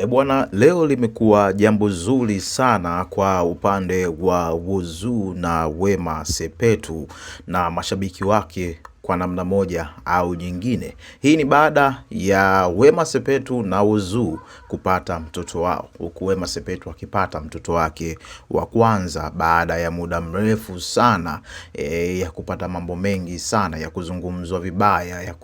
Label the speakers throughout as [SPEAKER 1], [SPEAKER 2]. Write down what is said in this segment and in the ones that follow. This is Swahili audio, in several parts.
[SPEAKER 1] Bwana, leo limekuwa jambo zuri sana kwa upande wa Whozu na Wema Sepetu na mashabiki wake kwa namna moja au nyingine. Hii ni baada ya Wema Sepetu na Whozu kupata mtoto wao, huku Wema Sepetu akipata mtoto wake wa kwanza baada ya muda mrefu sana ya kupata mambo mengi sana ya kuzungumzwa vibaya, ya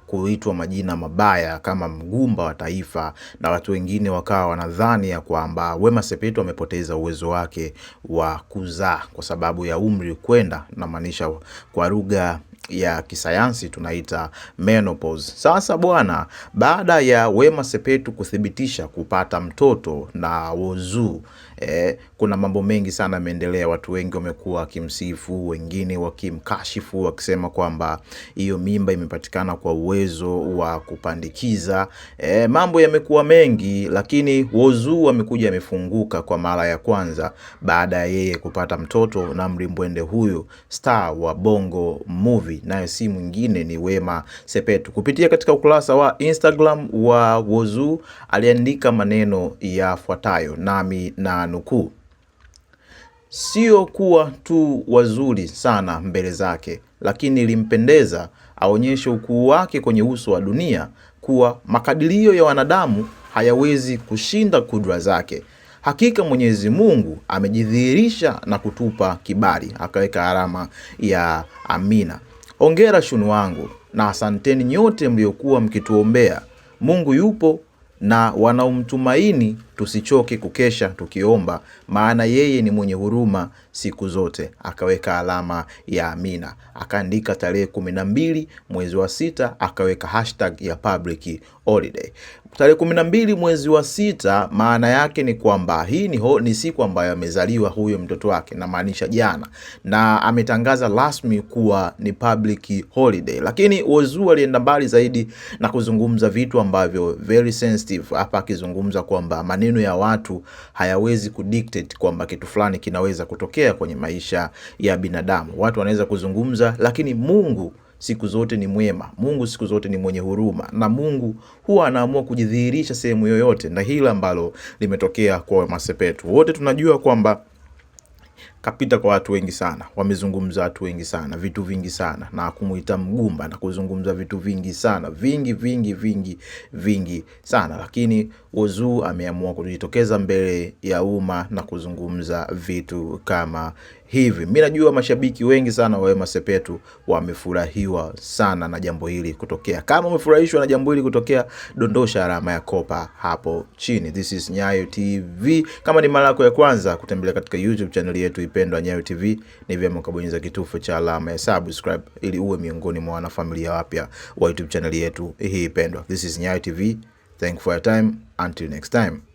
[SPEAKER 1] kuitwa majina mabaya kama mgumba wa taifa, na watu wengine wakawa wanadhani ya kwamba Wema Sepetu amepoteza uwezo wake wa kuzaa kwa sababu ya umri kwenda, na maanisha kwa lugha ya kisayansi tunaita menopause. Sasa bwana, baada ya Wema Sepetu kuthibitisha kupata mtoto na Whozu, kuna mambo mengi sana yameendelea. Watu wengi wamekuwa wakimsifu, wengine wakimkashifu, wakisema kwamba hiyo mimba imepatikana kwa uwezo wa kupandikiza. Mambo yamekuwa mengi, lakini Whozu amekuja amefunguka kwa mara ya kwanza baada ya yeye kupata mtoto na mlimbwende huyu star wa Bongo Movie, naye si mwingine ni Wema Sepetu. Kupitia katika ukurasa wa Instagram wa Whozu aliandika maneno yafuatayo, nami na nukuu: "Sio kuwa tu wazuri sana mbele zake, lakini ilimpendeza aonyeshe ukuu wake kwenye uso wa dunia, kuwa makadirio ya wanadamu hayawezi kushinda kudra zake. Hakika Mwenyezi Mungu amejidhihirisha na kutupa kibali." Akaweka alama ya amina. "Hongera Shunu wangu, na asanteni nyote mliokuwa mkituombea. Mungu yupo na wanaomtumaini tusichoke kukesha tukiomba, maana yeye ni mwenye huruma siku zote." Akaweka alama ya amina. Akaandika tarehe 12 mwezi wa 6, akaweka hashtag ya public holiday. Tarehe 12 mwezi wa 6, maana yake ni kwamba hii ni siku ambayo amezaliwa huyo mtoto wake, na maanisha jana, na ametangaza rasmi kuwa ni public holiday. Lakini Whozu alienda mbali zaidi na kuzungumza vitu ambavyo very sensitive hapa, akizungumza kwamba maneno ya watu hayawezi kudictate kwamba kitu fulani kinaweza kutokea kwenye maisha ya binadamu. Watu wanaweza kuzungumza, lakini Mungu siku zote ni mwema. Mungu siku zote ni mwenye huruma, na Mungu huwa anaamua kujidhihirisha sehemu yoyote, na hilo ambalo limetokea kwa Wema Sepetu. Wote tunajua kwamba kapita kwa watu wengi sana, wamezungumza watu wengi sana, vitu vingi sana, na kumuita mgumba na kuzungumza vitu vingi sana, vingi sana. Lakini Whozu ameamua kujitokeza mbele ya umma na kuzungumza vitu kama hivi. Mimi najua mashabiki wengi sana wa Wema Sepetu wamefurahiwa sana na jambo hili kutokea. Kama umefurahishwa na jambo hili kutokea, dondosha alama ya kopa hapo chini. This is Nyayo TV. Kama ni mara yako ya kwanza kutembelea katika YouTube channel yetu ipendwa Nyayo TV, ni vyema ukabonyeza kitufe cha alama ya subscribe ili uwe miongoni mwa wanafamilia wapya wa YouTube channel yetu hii ipendwa. This is Nyayo TV. Thank you for your time. Until next time.